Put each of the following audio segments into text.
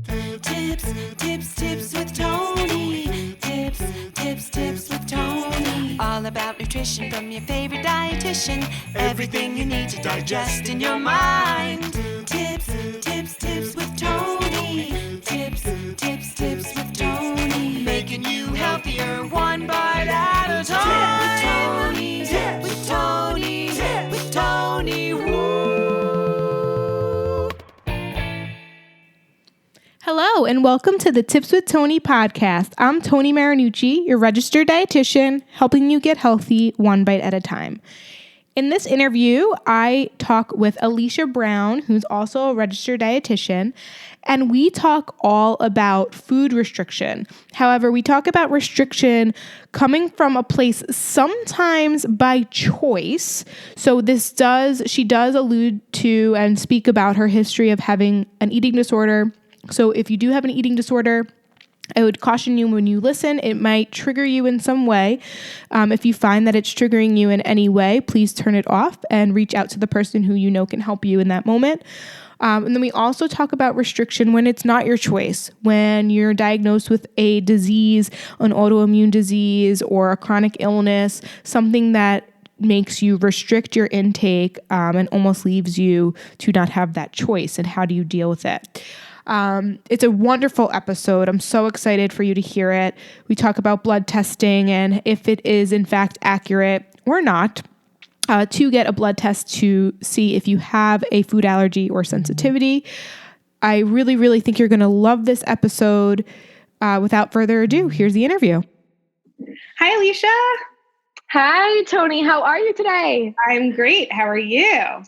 Tips with Toni. Tips with Toni. All about nutrition from your favorite dietitian. Everything you need to digest in your mind. Tips with Toni. Tips with Toni. Making you healthier one bite at a time. Tip with Toni. Woo. Hello, and welcome to the Tips with Toni podcast. I'm Toni Marinucci, your registered dietitian, helping you get healthy one bite at a time. In this interview, I talk with Alicia Brown, who's also a registered dietitian, and we talk all about food restriction. However, we talk about restriction coming from a place sometimes by choice. So she does allude to and speak about her history of having an eating disorder. So if you do have an eating disorder, I would caution you when you listen, it might trigger you in some way. If you find that it's triggering you in any way, please turn it off and reach out to the person who you know can help you in that moment. And then we also talk about restriction when it's not your choice, when you're diagnosed with a disease, an autoimmune disease, or a chronic illness, something that makes you restrict your intake and almost leaves you to not have that choice. And how do you deal with it? It's a wonderful episode. I'm so excited for you to hear it. We talk about blood testing and if it is in fact accurate or not, to get a blood test to see if you have a food allergy or sensitivity. I really, really think you're going to love this episode. Without further ado, here's the interview. Hi, Alicia. Hi, Toni. How are you today? I'm great. How are you?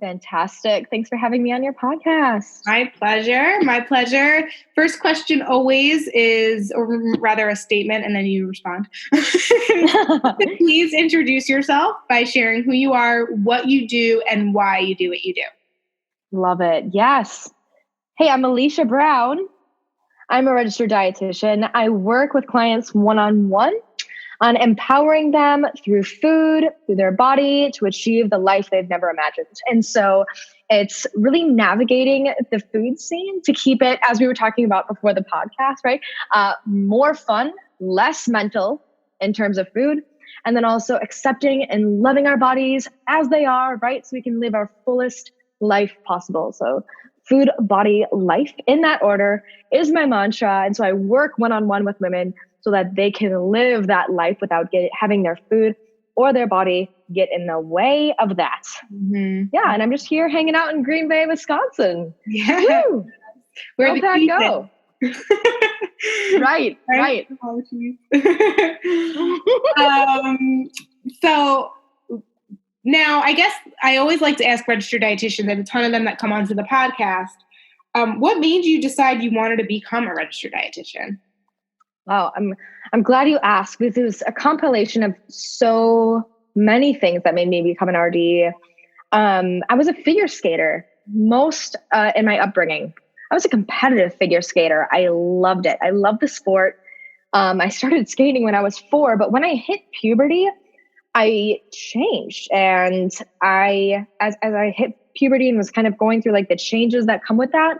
Fantastic. Thanks for having me on your podcast. My pleasure. First question always is, or rather a statement, and then you respond. Please introduce yourself by sharing who you are, what you do, and why you do what you do. Love it. Yes. Hey, I'm Alicia Brown. I'm a registered dietitian. I work with clients one-on-one on empowering them through food, through their body to achieve the life they've never imagined. And so it's really navigating the food scene to keep it, as we were talking about before the podcast, right? More fun, less mental in terms of food, and then also accepting and loving our bodies as they are, right? So we can live our fullest life possible. So food, body, life in that order is my mantra. And so I work one-on-one with women so that they can live that life without having their food or their body get in the way of that. Mm-hmm. Yeah, and I'm just here hanging out in Green Bay, Wisconsin. Yeah. Woo! Where'd that go? Right. So now I guess I always like to ask registered dietitians, and a ton of them that come onto the podcast, what made you decide you wanted to become a registered dietitian? Wow, I'm glad you asked, because it was a compilation of so many things that made me become an RD. I was a figure skater most in my upbringing. I was a competitive figure skater. I loved it. I loved the sport. I started skating when I was 4, but when I hit puberty, I changed. And as I hit puberty and was kind of going through like the changes that come with that,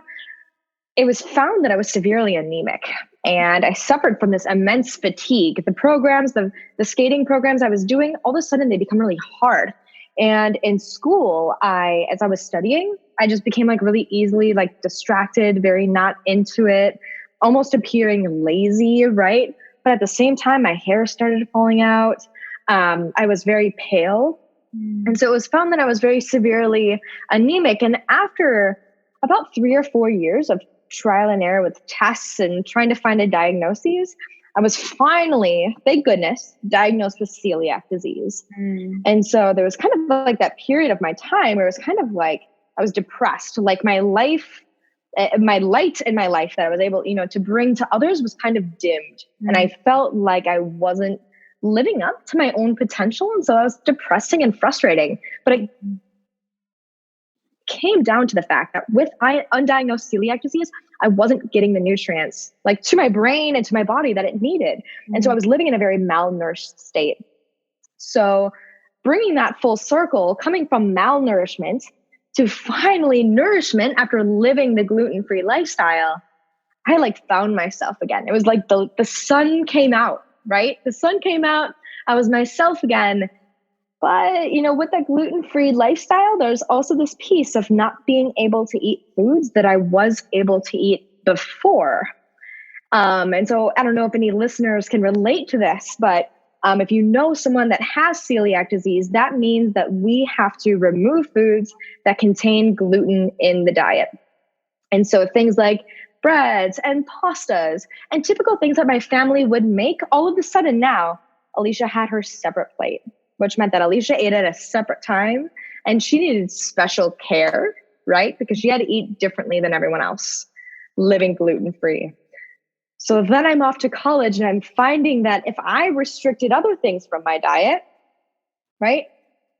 it was found that I was severely anemic. And I suffered from this immense fatigue. The programs, the skating programs I was doing, all of a sudden they become really hard. And in school, as I was studying, I just became like really easily like distracted, very not into it, almost appearing lazy, right? But at the same time, my hair started falling out. I was very pale. And so it was found that I was very severely anemic. And after about 3 or 4 years of trial and error with tests and trying to find a diagnosis, I was finally, thank goodness, diagnosed with celiac disease. And so there was kind of like that period of my time where it was kind of like I was depressed, like my life, my light in my life that I was able, to bring to others was kind of dimmed. And I felt like I wasn't living up to my own potential. And so I was depressing and frustrating. But it came down to the fact that with undiagnosed celiac disease, I wasn't getting the nutrients like to my brain and to my body that it needed. And so I was living in a very malnourished state. So bringing that full circle, coming from malnourishment to finally nourishment after living the gluten-free lifestyle, I like found myself again. It was like the sun came out, right? The sun came out. I was myself again. But, with that gluten-free lifestyle, there's also this piece of not being able to eat foods that I was able to eat before. And so I don't know if any listeners can relate to this, but if you know someone that has celiac disease, that means that we have to remove foods that contain gluten in the diet. And so things like breads and pastas and typical things that my family would make, all of a sudden now, Alicia had her separate plate, which meant that Alicia ate at a separate time and she needed special care, right? Because she had to eat differently than everyone else living gluten-free. So then I'm off to college and I'm finding that if I restricted other things from my diet, right,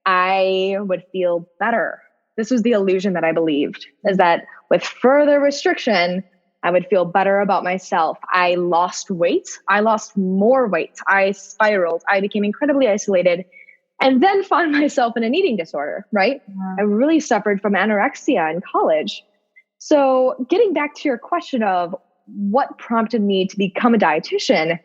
I would feel better. This was the illusion that I believed, is that with further restriction, I would feel better about myself. I lost weight. I lost more weight. I spiraled. I became incredibly isolated and then found myself in an eating disorder, right? Yeah. I really suffered from anorexia in college. So getting back to your question of what prompted me to become a dietitian,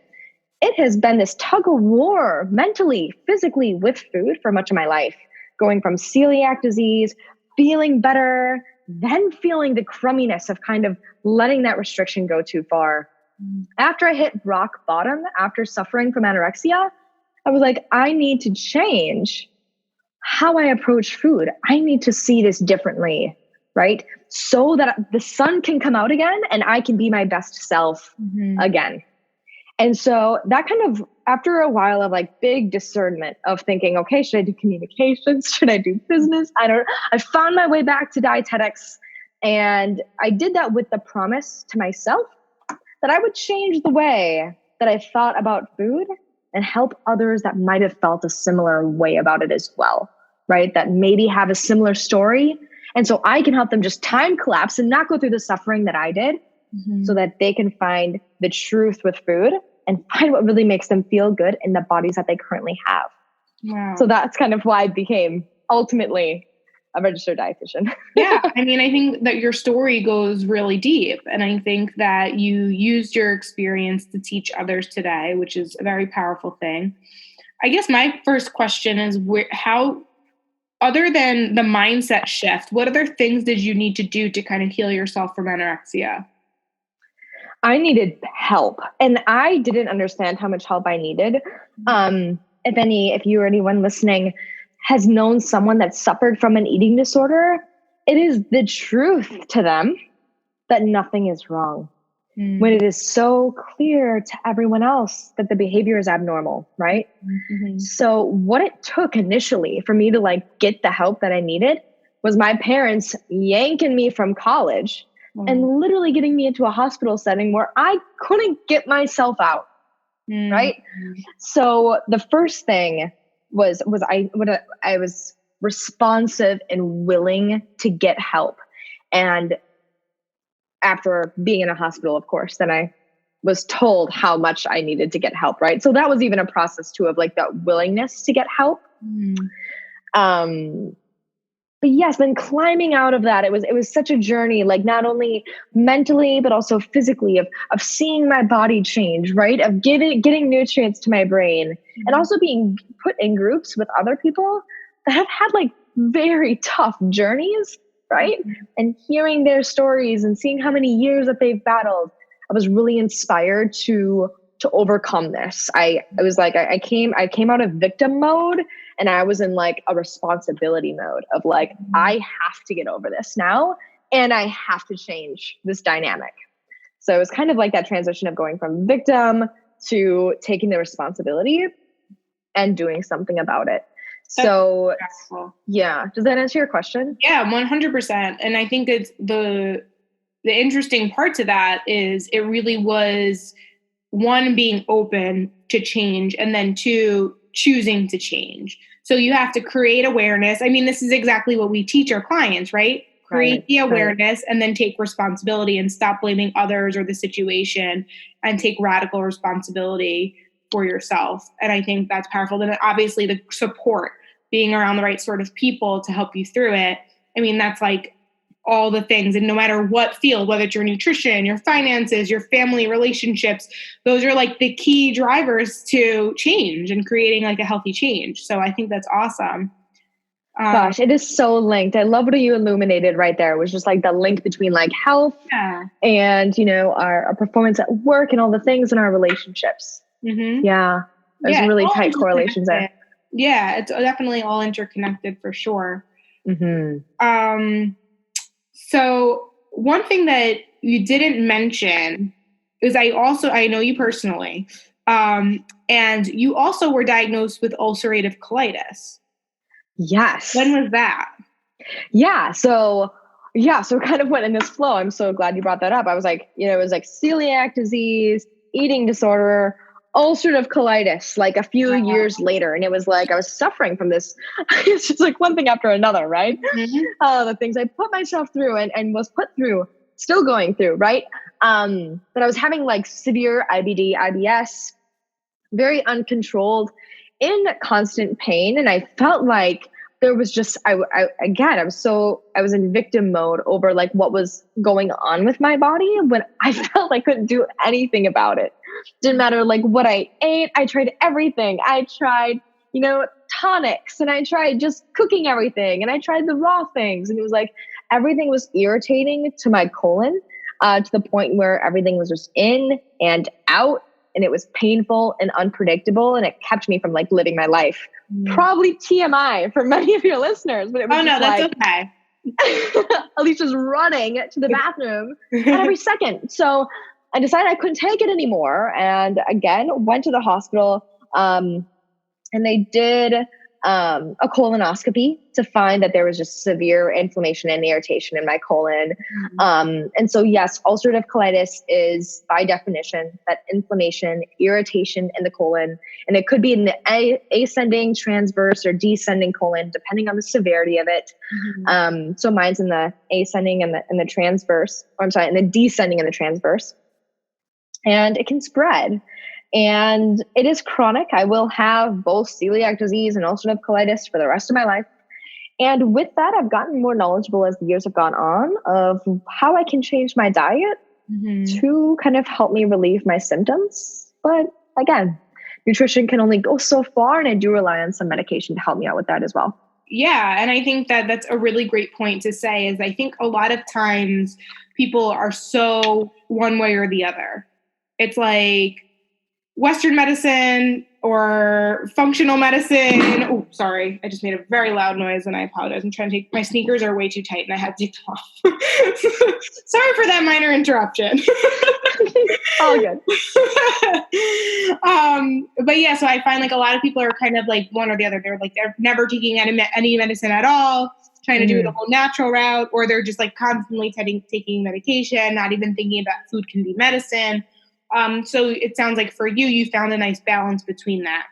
it has been this tug of war mentally, physically with food for much of my life, going from celiac disease, feeling better, then feeling the crumminess of kind of letting that restriction go too far. After I hit rock bottom, after suffering from anorexia, I was like, I need to change how I approach food. I need to see this differently, right? So that the sun can come out again and I can be my best self again. And so that kind of, after a while of like big discernment of thinking, okay, should I do communications? Should I do business? I found my way back to dietetics. And I did that with the promise to myself that I would change the way that I thought about food and help others that might have felt a similar way about it as well, right? That maybe have a similar story. And so I can help them just time collapse and not go through the suffering that I did so that they can find the truth with food and find what really makes them feel good in the bodies that they currently have. Wow. So that's kind of why I became ultimately a registered dietitian. Yeah. I mean, I think that your story goes really deep. And I think that you used your experience to teach others today, which is a very powerful thing. I guess my first question is how, other than the mindset shift, what other things did you need to do to kind of heal yourself from anorexia? I needed help and I didn't understand how much help I needed. If you or anyone listening has known someone that suffered from an eating disorder, it is the truth to them that nothing is wrong. When it is so clear to everyone else that the behavior is abnormal, right? So what it took initially for me to like get the help that I needed was my parents yanking me from college and literally getting me into a hospital setting where I couldn't get myself out, right? So the first thing was I was responsive and willing to get help. And after being in a hospital, of course, then I was told how much I needed to get help, right? So that was even a process too of like that willingness to get help. But yes, then climbing out of that, it was such a journey, like not only mentally, but also physically of seeing my body change, right? Of getting nutrients to my brain and also being put in groups with other people that have had like very tough journeys, right? And hearing their stories and seeing how many years that they've battled, I was really inspired to overcome this. I was like, I came out of victim mode and I was in like a responsibility mode of like, I have to get over this now and I have to change this dynamic. So it was kind of like that transition of going from victim to taking the responsibility and doing something about it. So yeah, does that answer your question? Yeah, 100%. And I think it's the interesting part to that is it really was one, being open to change, and then two, choosing to change. So you have to create awareness. I mean, this is exactly what we teach our clients, right? Create the awareness and then take responsibility and stop blaming others or the situation and take radical responsibility for yourself. And I think that's powerful. Then obviously the support, being around the right sort of people to help you through it. I mean, that's like all the things. And no matter what field, whether it's your nutrition, your finances, your family relationships, those are like the key drivers to change and creating like a healthy change. So I think that's awesome. Gosh, it is so linked. I love what you illuminated right there. It was just like the link between like health and, you know, our performance at work and all the things in our relationships. Mm-hmm. Yeah. There's really tight correlations there. Yeah, it's definitely all interconnected for sure. Mm-hmm. So one thing that you didn't mention is I know you personally, and you also were diagnosed with ulcerative colitis. Yes. When was that? Yeah. So kind of went in this flow. I'm so glad you brought that up. I was like, you know, it was like celiac disease, eating disorder, ulcerative colitis, like a few years later. And it was like, I was suffering from this. It's just like one thing after another, right? Mm-hmm. The things I put myself through and was put through, still going through, right? But I was having like severe IBD, IBS, very uncontrolled, in constant pain. And I felt like there was just, I was in victim mode over like what was going on with my body when I felt I couldn't do anything about it. Didn't matter like what I ate. I tried everything. I tried, you know, tonics, and I tried just cooking everything, and I tried the raw things. And it was like, everything was irritating to my colon, to the point where everything was just in and out. And it was painful and unpredictable, and it kept me from like living my life. Probably TMI for many of your listeners, but it was that's okay. Alicia's running to the bathroom at every second. So I decided I couldn't take it anymore, and again went to the hospital. And they did a colonoscopy to find that there was just severe inflammation and irritation in my colon. And so, yes, ulcerative colitis is by definition that inflammation, irritation in the colon, and it could be in the ascending, transverse, or descending colon, depending on the severity of it. So mine's in the ascending and the transverse, or I'm sorry, in the descending and the transverse, and it can spread. And it is chronic. I will have both celiac disease and ulcerative colitis for the rest of my life. And with that, I've gotten more knowledgeable as the years have gone on of how I can change my diet to kind of help me relieve my symptoms. But again, nutrition can only go so far, and I do rely on some medication to help me out with that as well. Yeah. And I think that that's a really great point to say, is I think a lot of times people are so one way or the other. It's like Western medicine or functional medicine. Oh, sorry. I just made a very loud noise, and I apologize. I'm trying to my sneakers are way too tight, and I had to take them off. Sorry for that minor interruption. All good. But yeah, so I find like a lot of people are kind of like one or the other. They're never taking any medicine at all, trying to do the whole natural route, or they're just like constantly taking medication, not even thinking about food can be medicine. So it sounds like for you, you found a nice balance between that.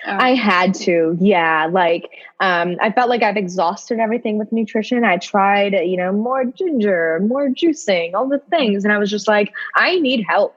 I had to, yeah. Like, I felt like I've exhausted everything with nutrition. I tried, you know, more ginger, more juicing, all the things. And I was just like, I need help.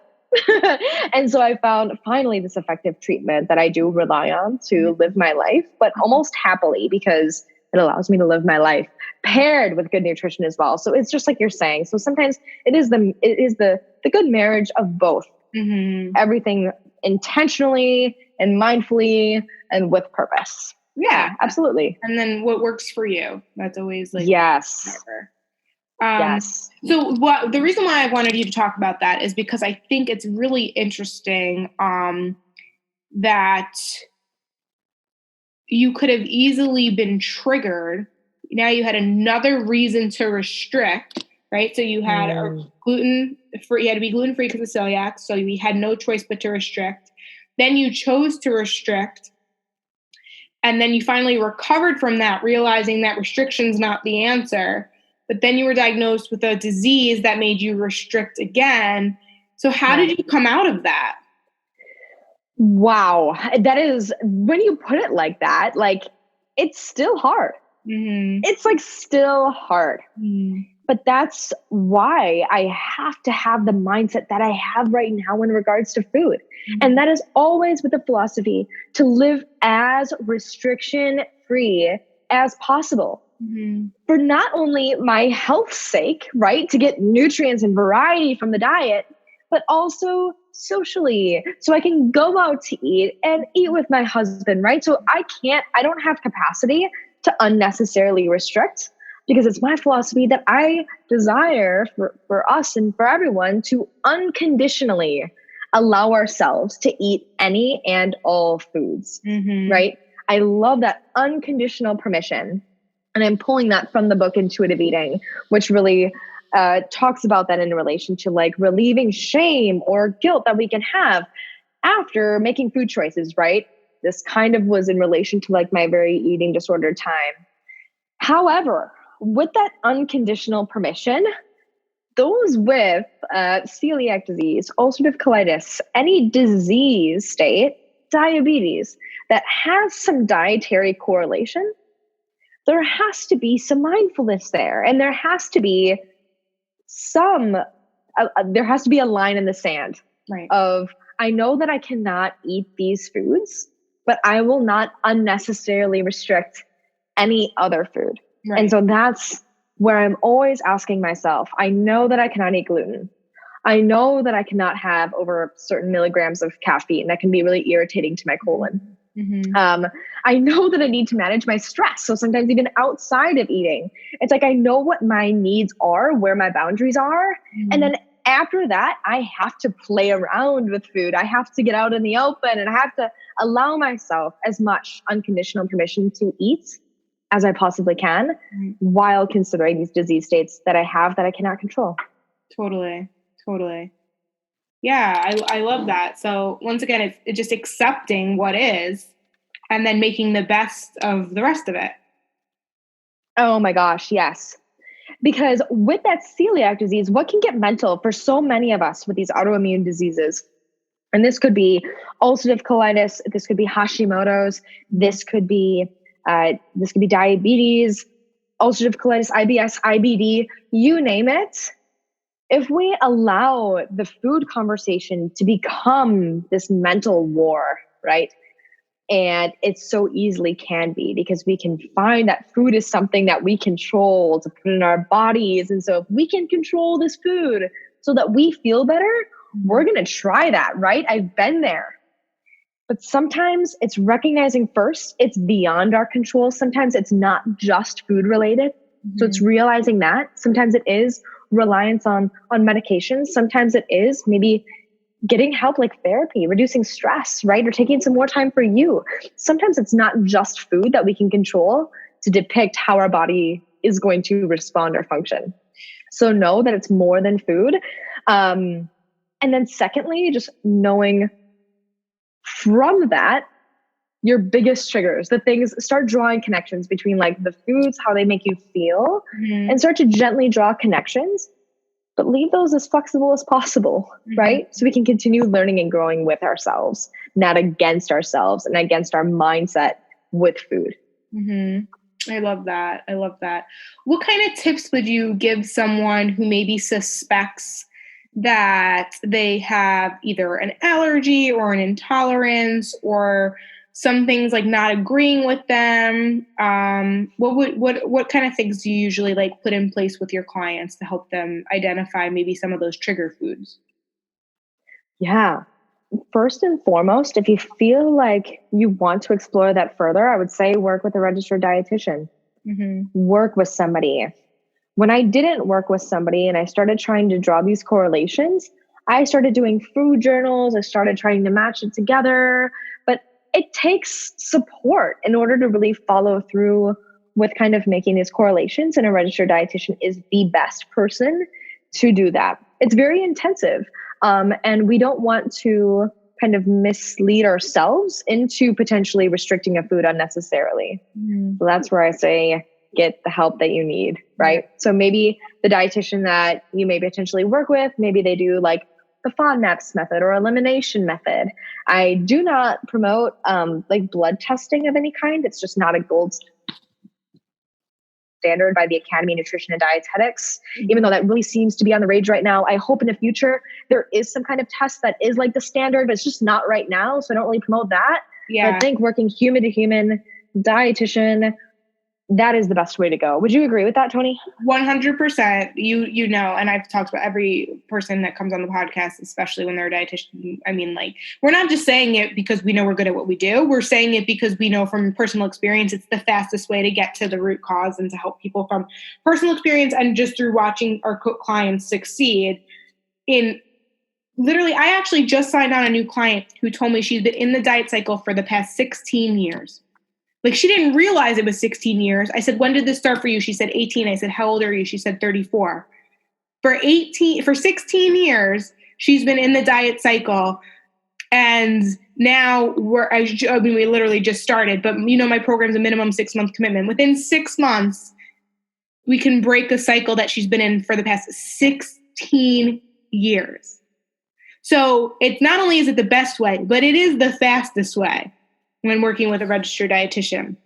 And so I found finally this effective treatment that I do rely on to live my life, but almost happily, because it allows me to live my life paired with good nutrition as well. So it's just like you're saying. So sometimes it is the good marriage of both. Everything intentionally and mindfully and with purpose. Yeah, absolutely. And then what works for you? That's always like, yes. Yes. So the reason why I wanted you to talk about that is because I think it's really interesting, that you could have easily been triggered. Now you had another reason to restrict, right? So you had gluten-free, you had to be gluten-free because of celiac. So we had no choice but to restrict. Then you chose to restrict. And then you finally recovered from that, realizing that restriction's not the answer. But then you were diagnosed with a disease that made you restrict again. So how did you come out of that? Wow. That is, when you put it like that, like, it's still hard. It's like still hard. But that's why I have to have the mindset that I have right now in regards to food. And that is always with the philosophy to live as restriction free as possible for not only my health's sake, right? To get nutrients and variety from the diet, but also socially, so I can go out to eat and eat with my husband, right? So I don't have capacity to unnecessarily restrict, because it's my philosophy that I desire for us and for everyone to unconditionally allow ourselves to eat any and all foods, right? I love that unconditional permission. And I'm pulling that from the book Intuitive Eating, which really talks about that in relation to like relieving shame or guilt that we can have after making food choices, right? This kind of was in relation to like my very eating disorder time. However, with that unconditional permission, those with celiac disease, ulcerative colitis, any disease state, diabetes that has some dietary correlation, there has to be some mindfulness there. And there has to be a line in the sand, right? Of, I know that I cannot eat these foods, but I will not unnecessarily restrict any other food. Right. And so that's where I'm always asking myself, I know that I cannot eat gluten. I know that I cannot have over certain milligrams of caffeine. That can be really irritating to my colon. I know that I need to manage my stress. So sometimes even outside of eating, it's like, I know what my needs are, where my boundaries are. And then after that, I have to play around with food. I have to get out in the open, and I have to allow myself as much unconditional permission to eat as I possibly can, while considering these disease states that I have that I cannot control. Totally. Yeah, I love that. So once again, it's just accepting what is and then making the best of the rest of it. Oh my gosh, yes. Because with that celiac disease, what can get mental for so many of us with these autoimmune diseases? And this could be ulcerative colitis, this could be Hashimoto's, this could be diabetes, ulcerative colitis, IBS, IBD, you name it. If we allow the food conversation to become this mental war, right? And it so easily can be, because we can find that food is something that we control to put in our bodies. And so if we can control this food so that we feel better, we're going to try that, right? I've been there. But sometimes it's recognizing first, it's beyond our control. Sometimes it's not just food related. So it's realizing that. Sometimes it is reliance on medications. Sometimes it is maybe getting help like therapy, reducing stress, right? Or taking some more time for you. Sometimes it's not just food that we can control to depict how our body is going to respond or function. So know that it's more than food. And then secondly, just knowing from that, your biggest triggers, the things, start drawing connections between like the foods, how they make you feel, and start to gently draw connections, but leave those as flexible as possible, right? So we can continue learning and growing with ourselves, not against ourselves and against our mindset with food. I love that. What kind of tips would you give someone who maybe suspects that they have either an allergy or an intolerance or some things like not agreeing with them? What kind of things do you usually like put in place with your clients to help them identify maybe some of those trigger foods? Yeah. First and foremost, if you feel like you want to explore that further, I would say work with a registered dietitian. Work with somebody. When I didn't work with somebody and I started trying to draw these correlations, I started doing food journals. I started trying to match it together, but it takes support in order to really follow through with kind of making these correlations. And a registered dietitian is the best person to do that. It's very intensive. And we don't want to kind of mislead ourselves into potentially restricting a food unnecessarily. So that's where I say, get the help that you need, right? So maybe the dietitian that you may potentially work with, maybe they do like the FODMAPs method or elimination method. I do not promote like blood testing of any kind. It's just not a gold standard by the Academy of Nutrition and Dietetics, even though that really seems to be on the rage right now. I hope in the future there is some kind of test that is like the standard, but it's just not right now. So I don't really promote that. But I think working human to human, dietitian, that is the best way to go. Would you agree with that, Toni? 100%. You know, and I've talked about every person that comes on the podcast, especially when they're a dietitian. I mean, like, we're not just saying it because we know we're good at what we do. We're saying it because we know from personal experience, it's the fastest way to get to the root cause and to help people from personal experience and just through watching our clients succeed. In literally, I actually just signed on a new client who told me she's been in the diet cycle for the past 16 years. Like, she didn't realize it was 16 years. I said, when did this start for you? She said, 18. I said, how old are you? She said, 34. For 16 years, she's been in the diet cycle. And now we literally just started, but you know, my program's a minimum 6-month commitment. Within 6 months, we can break a cycle that she's been in for the past 16 years. So it's not only is it the best way, but it is the fastest way when working with a registered dietitian.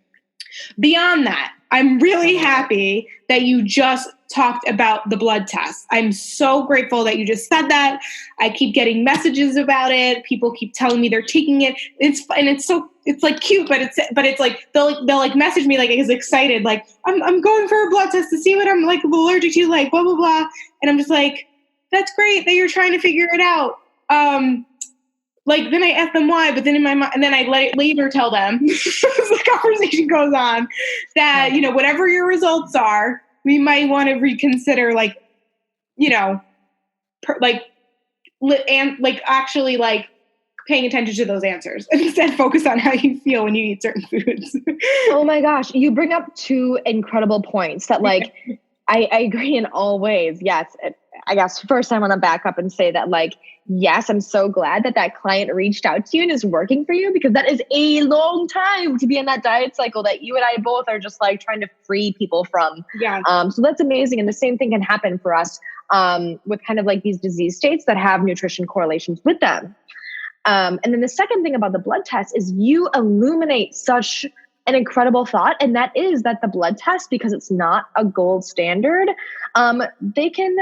Beyond that, I'm really happy that you just talked about the blood test. I'm so grateful that you just said that. I keep getting messages about it. People keep telling me they're taking it. It's like cute, but it's like they'll like message me like as excited, like I'm going for a blood test to see what I'm like allergic to, like blah blah blah. And I'm just like, that's great that you're trying to figure it out. Like, then I ask them why, but then in my mind, and then I later tell them, as the conversation goes on, that, you know, whatever your results are, we might want to reconsider, like, you know, actually, like, paying attention to those answers and instead focus on how you feel when you eat certain foods. Oh my gosh. You bring up two incredible points that, like, I agree in all ways. Yes. I guess first I want to back up and say that, like, yes, I'm so glad that client reached out to you and is working for you, because that is a long time to be in that diet cycle that you and I both are just like trying to free people from. Yeah. So that's amazing. And the same thing can happen for us with kind of like these disease states that have nutrition correlations with them. And then the second thing about the blood test is you illuminate such an incredible thought. And that is that the blood test, because it's not a gold standard, they can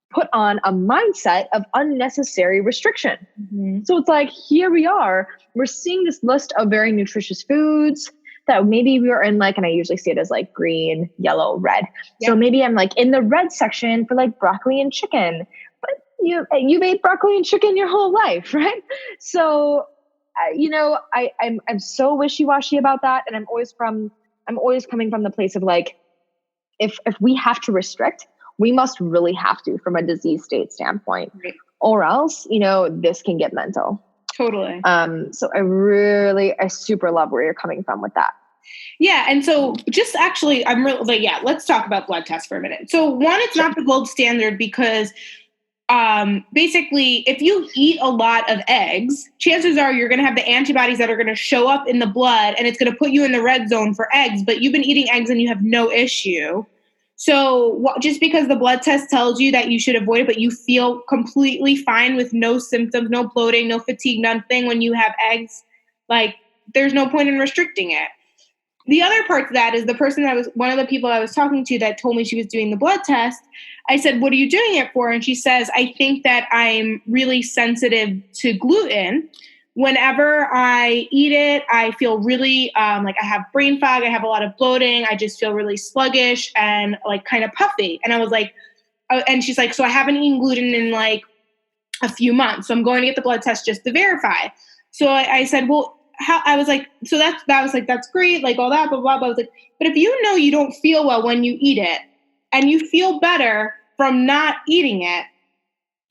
put on a mindset of unnecessary restriction. Mm-hmm. So it's like, here we are, we're seeing this list of very nutritious foods that maybe we were in, like, and I usually see it as like green, yellow, red. Yep. So maybe I'm like in the red section for like broccoli and chicken, but you've ate broccoli and chicken your whole life, right? So, you know, I'm so wishy-washy about that. And I'm always coming from the place of like, if we have to restrict, we must really have to from a disease state standpoint, right? Or else, you know, this can get mental. Totally. So I super love where you're coming from with that. Yeah. And so just actually, I'm really like, yeah, let's talk about blood tests for a minute. So one, it's not the gold standard because basically if you eat a lot of eggs, chances are you're going to have the antibodies that are going to show up in the blood and it's going to put you in the red zone for eggs, but you've been eating eggs and you have no issue. So just because the blood test tells you that you should avoid it, but you feel completely fine with no symptoms, no bloating, no fatigue, nothing when you have eggs, like there's no point in restricting it. The other part to that is one of the people I was talking to that told me she was doing the blood test. I said, what are you doing it for? And she says, I think that I'm really sensitive to gluten. Whenever I eat it, I feel really like I have brain fog. I have a lot of bloating. I just feel really sluggish and like kind of puffy. And I was like, and she's like, so I haven't eaten gluten in like a few months. So I'm going to get the blood test just to verify. So I said, well, I was like, so that's great. Like all that, blah, blah, blah. I was like, but if you know you don't feel well when you eat it and you feel better from not eating it,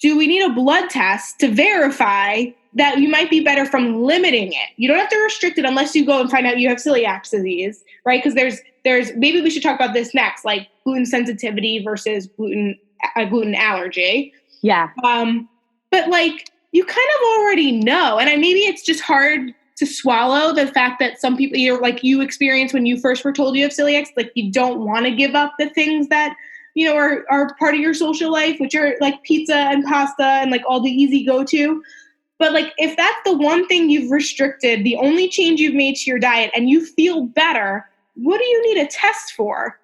do we need a blood test to verify that you might be better from limiting it? You don't have to restrict it unless you go and find out you have celiac disease, right? Because there's maybe we should talk about this next, like gluten sensitivity versus gluten allergy. Yeah. But like you kind of already know, and maybe it's just hard to swallow the fact that some people, you experience when you first were told you have celiac, like you don't want to give up the things that you know are part of your social life, which are like pizza and pasta and like all the easy go-to. But like, if that's the one thing you've restricted, the only change you've made to your diet, and you feel better, what do you need a test for?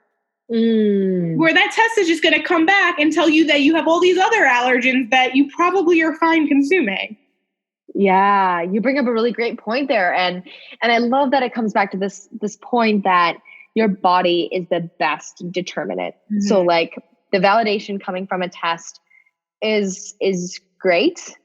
Where that test is just going to come back and tell you that you have all these other allergens that you probably are fine consuming. Yeah, you bring up a really great point there. And I love that it comes back to this point that, your body is the best determinant. Mm-hmm. So like the validation coming from a test is great.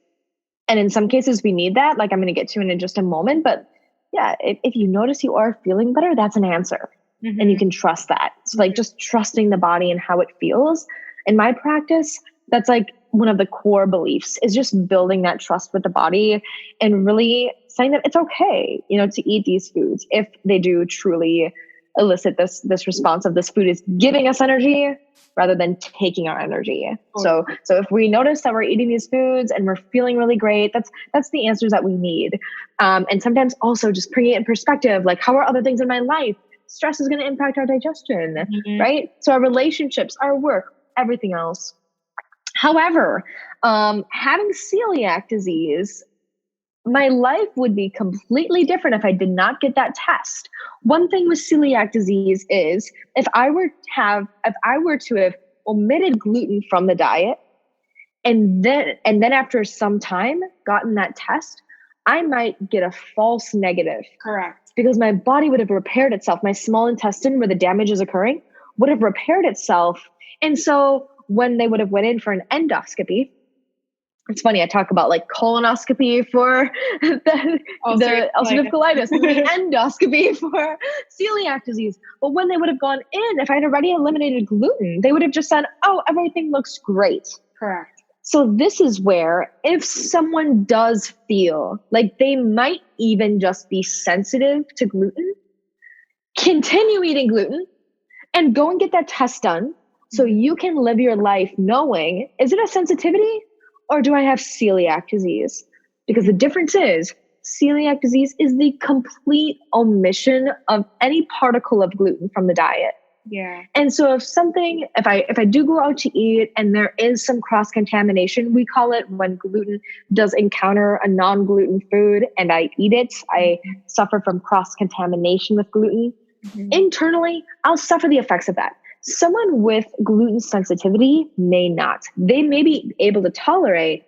And in some cases we need that, like I'm going to get to in just a moment. But yeah, if you notice you are feeling better, that's an answer. Mm-hmm. And you can trust that. So like just trusting the body and how it feels. In my practice, that's like one of the core beliefs, is just building that trust with the body and really saying that it's okay, to eat these foods if they do truly elicit this response of this food is giving us energy rather than taking our energy. So if we notice that we're eating these foods and we're feeling really great, that's the answers that we need. And sometimes also just bringing it in perspective, like how are other things in my life? Stress is going to impact our digestion, right? So our relationships, our work, everything else. However, having celiac disease, my life would be completely different if I did not get that test. One thing with celiac disease is if I were to have omitted gluten from the diet and then after some time gotten that test, I might get a false negative. Correct. Because my body would have repaired itself. My small intestine, where the damage is occurring, would have repaired itself. And so when they would have went in for an endoscopy, it's funny, I talk about like colonoscopy for the ulcerative colitis, and the endoscopy for celiac disease. But when they would have gone in, if I had already eliminated gluten, they would have just said, oh, everything looks great. Correct. So this is where if someone does feel like they might even just be sensitive to gluten, continue eating gluten and go and get that test done so you can live your life knowing, is it a sensitivity or do I have celiac disease? Because the difference is celiac disease is the complete omission of any particle of gluten from the diet. Yeah. And so if I do go out to eat and there is some cross-contamination, we call it when gluten does encounter a non-gluten food and I eat it, I suffer from cross-contamination with gluten. Mm-hmm. Internally, I'll suffer the effects of that. Someone with gluten sensitivity may not. They may be able to tolerate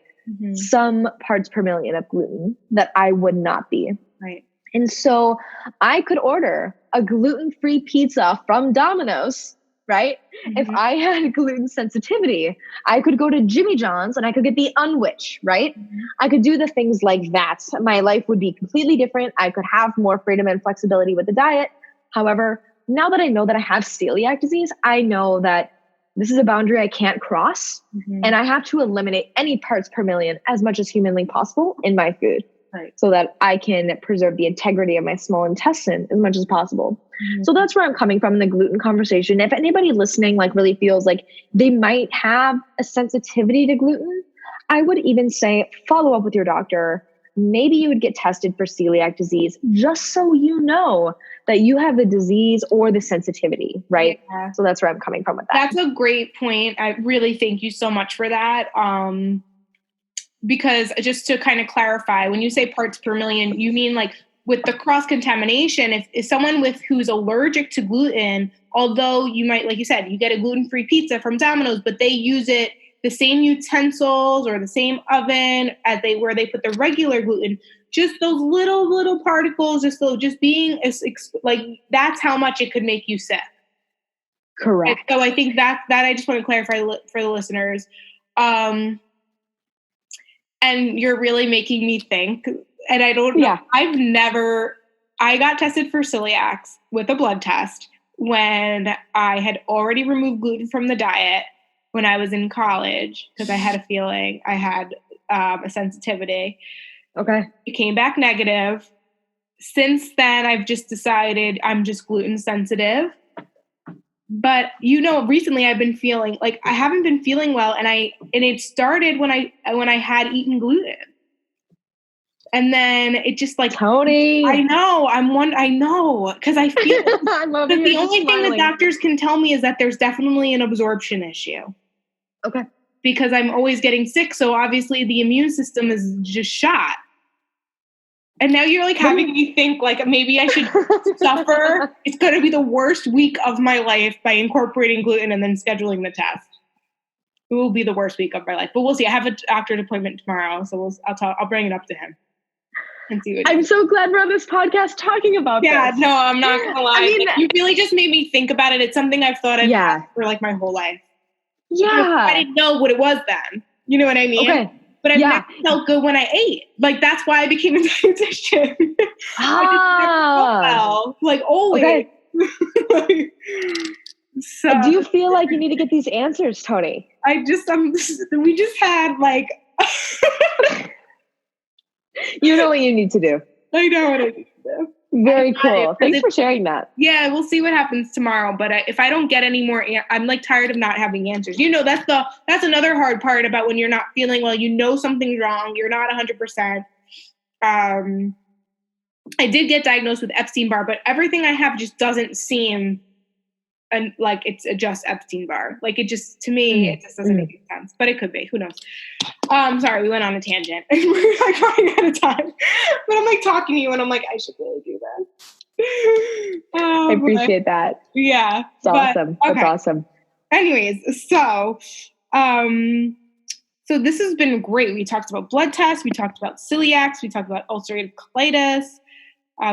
some parts per million of gluten that I would not be. Right. And so I could order a gluten-free pizza from Domino's, right? Mm-hmm. If I had gluten sensitivity, I could go to Jimmy John's and I could get the unwich, right? Mm-hmm. I could do the things like that. My life would be completely different. I could have more freedom and flexibility with the diet. However, now that I know that I have celiac disease, I know that this is a boundary I can't cross, and I have to eliminate any parts per million as much as humanly possible in my food. Right. So that I can preserve the integrity of my small intestine as much as possible. Mm-hmm. So that's where I'm coming from in the gluten conversation. If anybody listening like really feels like they might have a sensitivity to gluten, I would even say follow up with your doctor. Maybe you would get tested for celiac disease just so you know that you have the disease or the sensitivity, right? Yeah. So that's where I'm coming from with that. That's a great point. I really thank you so much for that. Because just to kind of clarify, when you say parts per million, you mean like with the cross-contamination, if someone who's allergic to gluten, although you might, like you said, you get a gluten-free pizza from Domino's, but they use it the same utensils or the same oven as where they put the regular gluten, just those little particles, just being like, that's how much it could make you sick. Correct. And so I think that I just want to clarify for the listeners. And you're really making me think, and I don't know, I got tested for celiacs with a blood test when I had already removed gluten from the diet when I was in college, because I had a feeling I had a sensitivity. Okay. It came back negative. Since then, I've just decided I'm just gluten sensitive. But recently I've been feeling like I haven't been feeling well, and it started when I had eaten gluten, and then it just like Toni. I know because I feel I love you. The only thing that doctors can tell me is that there's definitely an absorption issue. Okay. Because I'm always getting sick, so obviously the immune system is just shot. And now you're like having me think like maybe I should suffer. It's going to be the worst week of my life by incorporating gluten and then scheduling the test. It will be the worst week of my life, but we'll see. I have a doctor's appointment tomorrow, so I'll bring it up to him. and see what I'm so glad we're on this podcast talking about this. Yeah, no, I'm not gonna lie. I mean, like, you really just made me think about it. It's something I've thought I've had for like my whole life. Yeah. I didn't know what it was then. You know what I mean? Okay. But I never felt good when I ate. Like, that's why I became a dietitian. Like, always. Okay. So, do you feel like you need to get these answers, Toni? we just had like... You know what you need to do. I know what I need to do. Very cool. Thanks for sharing that. Yeah, we'll see what happens tomorrow. But if I don't get any more, I'm like tired of not having answers. You know, that's another hard part about when you're not feeling well. You know something's wrong. You're not 100%. I did get diagnosed with Epstein-Barr, but everything I have just doesn't seem like it's just Epstein-Barr. Like it just, to me, it just doesn't make sense. But it could be. Who knows? Sorry, we went on a tangent. We're like running out of time. But I'm like talking to you and I'm like, I should really do that. I appreciate that. Yeah. It's awesome. Okay. That's awesome. Anyways, so this has been great. We talked about blood tests. We talked about celiacs. We talked about ulcerative colitis.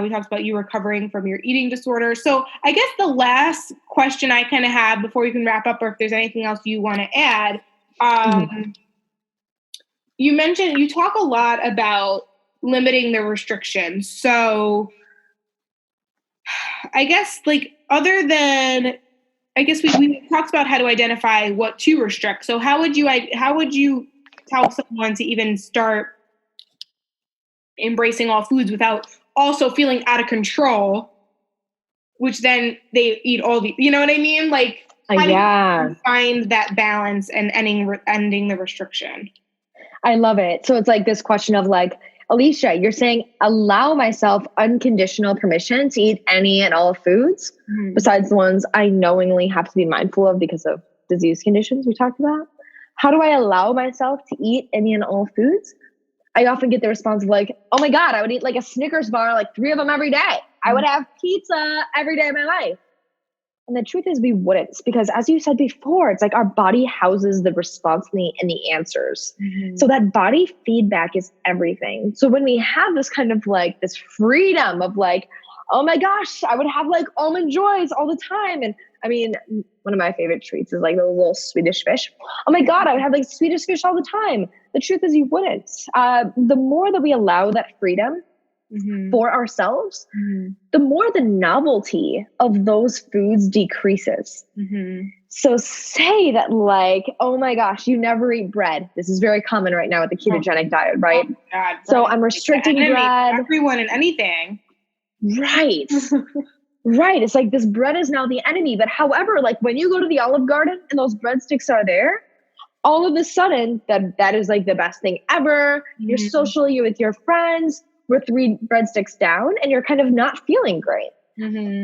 We talked about you recovering from your eating disorder. So I guess the last question I kind of have before we can wrap up, or if there's anything else you want to add, you talk a lot about limiting the restrictions. So I guess we talked about how to identify what to restrict. So how would you tell someone to even start embracing all foods without also feeling out of control, which then they eat all the, you know what I mean? Like, how do you find that balance and ending the restriction? I love it. So it's like this question of like, Alicia, you're saying allow myself unconditional permission to eat any and all foods besides the ones I knowingly have to be mindful of because of disease conditions we talked about. How do I allow myself to eat any and all foods? I often get the response of like, oh my God, I would eat like a Snickers bar, like 3 of them every day. I would have pizza every day of my life. And the truth is we wouldn't, because as you said before, it's like our body houses the response and the answers. So that body feedback is everything. So when we have this kind of like this freedom of like, oh my gosh, I would have like almond joys all the time. And I mean, one of my favorite treats is like the little Swedish fish. Oh my God, I would have like Swedish fish all the time. The truth is you wouldn't. The more that we allow that freedom for ourselves, the more the novelty of those foods decreases. So say that like, oh my gosh, you never eat bread. This is very common right now with the ketogenic diet, right? Oh God, so I'm restricting bread. Everyone and anything. Right. Right. It's like this bread is now the enemy. But however, like when you go to the Olive Garden and those breadsticks are there, all of a sudden that is like the best thing ever. You're socially with your friends. We're 3 breadsticks down and you're kind of not feeling great.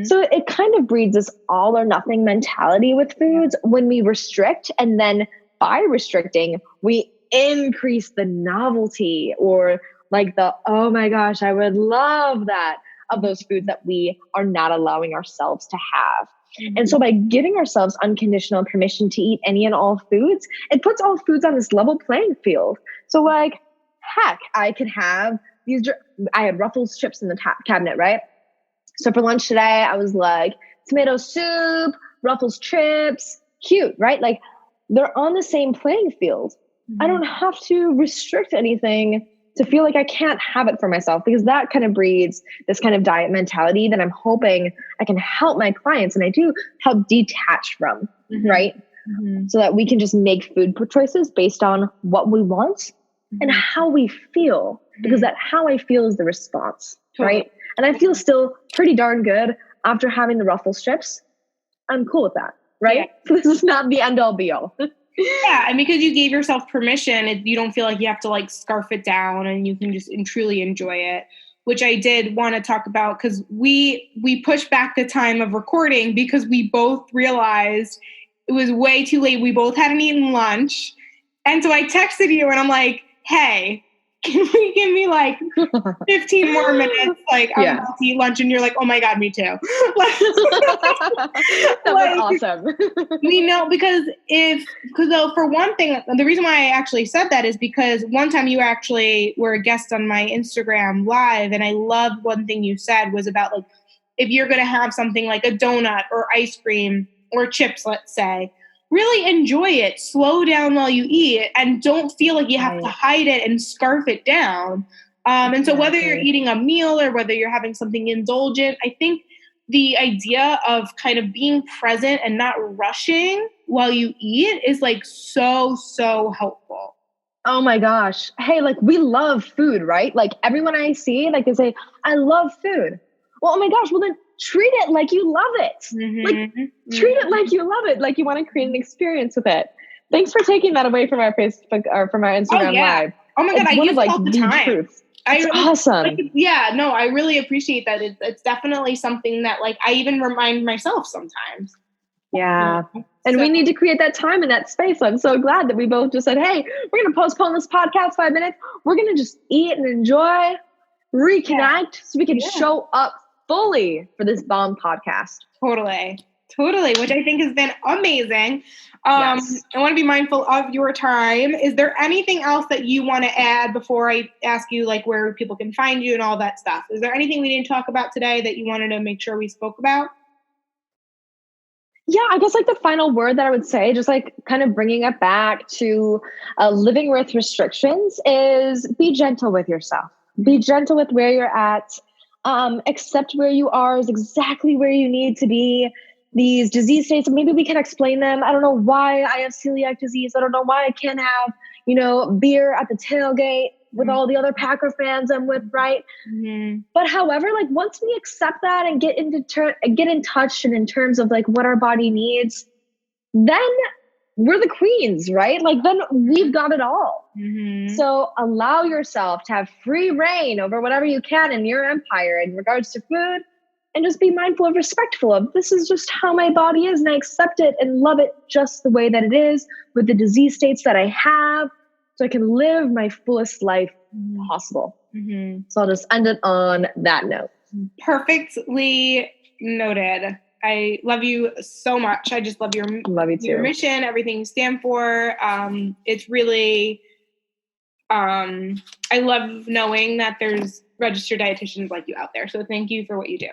So it kind of breeds this all or nothing mentality with foods when we restrict. And then by restricting, we increase the novelty or like the, oh my gosh, I would love that of those foods that we are not allowing ourselves to have. And so by giving ourselves unconditional permission to eat any and all foods, it puts all foods on this level playing field. So like, heck, I could have I had Ruffles chips in the cabinet, right? So for lunch today, I was like, tomato soup, Ruffles chips, cute, right? Like they're on the same playing field. I don't have to restrict anything to feel like I can't have it for myself, because that kind of breeds this kind of diet mentality that I'm hoping I can help my clients, and I do help detach from, right? So that we can just make food choices based on what we want and how we feel, because that how I feel is the response, right? And I feel still pretty darn good after having the Ruffles strips. I'm cool with that, right? So this is not the end all be all. Yeah, and because you gave yourself permission, you don't feel like you have to like scarf it down, and you can just truly enjoy it, which I did want to talk about because we pushed back the time of recording because we both realized it was way too late. We both hadn't eaten lunch. And so I texted you and I'm like, hey, give me like 15 more minutes, like I'm about to eat lunch, and you're like, oh my God, me too. That was awesome. We know, because for one thing, the reason why I actually said that is because one time you actually were a guest on my Instagram live, and I loved one thing you said was about like, if you're going to have something like a donut or ice cream or chips, let's say, really enjoy it, slow down while you eat it, and don't feel like you have to hide it and scarf it down. And so whether you're eating a meal or whether you're having something indulgent, I think the idea of kind of being present and not rushing while you eat is like so helpful. Oh my gosh. Hey, like we love food, right? Like everyone I see, like they say, I love food. Well, oh my gosh, well then treat it like you love it. Like treat it like you love it. Like you want to create an experience with it. Thanks for taking that away from our Facebook or from our Instagram live. Oh my God, I use it all the time. Truths. It's awesome. I really appreciate that. It's definitely something that like I even remind myself sometimes. Yeah. And we need to create that time and that space. I'm so glad that we both just said, hey, we're going to postpone this podcast 5 minutes. We're going to just eat and enjoy, reconnect so we can show up fully for this bomb podcast. Totally, which I think has been amazing. I want to be mindful of your time. Is there anything else that you want to add before I ask you like where people can find you and all that stuff? Is there anything we didn't talk about today that you wanted to make sure we spoke about? Yeah, I guess like the final word that I would say, just like kind of bringing it back to living with restrictions, is be gentle with yourself. Be gentle with where you're at. Accept where you are is exactly where you need to be. These disease states, maybe we can explain them. I don't know why I have celiac disease. I don't know why I can't have, beer at the tailgate with all the other Packer fans I'm with, right? But however, like once we accept that and get in touch and in terms of like what our body needs, then we're the queens, right? Like then we've got it all. So allow yourself to have free reign over whatever you can in your empire in regards to food, and just be mindful and respectful of this is just how my body is, and I accept it and love it just the way that it is with the disease states that I have, so I can live my fullest life possible. So I'll just end it on that note. Perfectly noted. I love you so much. I just love your mission, everything you stand for. It's really, I love knowing that there's registered dietitians like you out there. So thank you for what you do.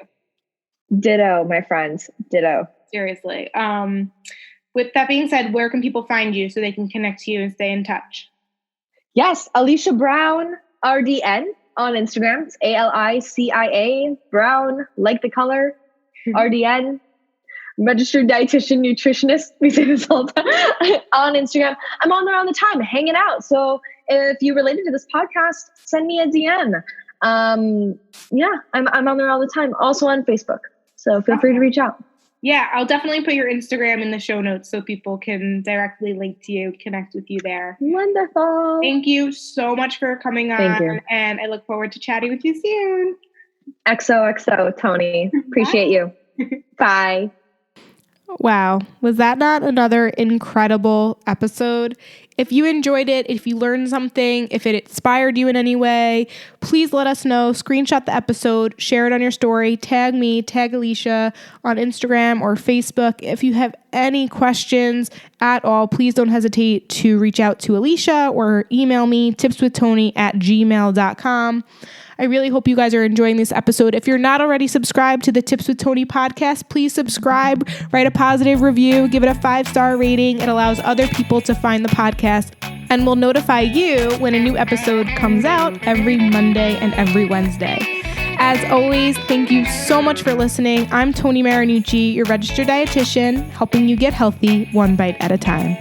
Ditto, my friends. Ditto. Seriously. With that being said, where can people find you so they can connect to you and stay in touch? Yes, Alicia Brown, RDN on Instagram. It's ALICIA, Brown, like the color, RDN, Registered Dietitian Nutritionist. We say this all the time on Instagram. I'm on there all the time, hanging out. So if you related to this podcast, send me a DM. I'm on there all the time. Also on Facebook. So feel free to reach out. Yeah, I'll definitely put your Instagram in the show notes so people can directly link to you, connect with you there. Wonderful. Thank you so much for coming on. Thank you. And I look forward to chatting with you soon. XOXO, Toni. Appreciate you. Bye. Wow. Was that not another incredible episode? If you enjoyed it, if you learned something, if it inspired you in any way, please let us know. Screenshot the episode, share it on your story, tag me, tag Alicia on Instagram or Facebook. If you have any questions at all, please don't hesitate to reach out to Alicia or email me, tipswithtoni@gmail.com. I really hope you guys are enjoying this episode. If you're not already subscribed to the Tips with Toni podcast, please subscribe, write a positive review, give it a 5-star rating. It allows other people to find the podcast and will notify you when a new episode comes out every Monday and every Wednesday. As always, thank you so much for listening. I'm Toni Marinucci, your registered dietitian, helping you get healthy one bite at a time.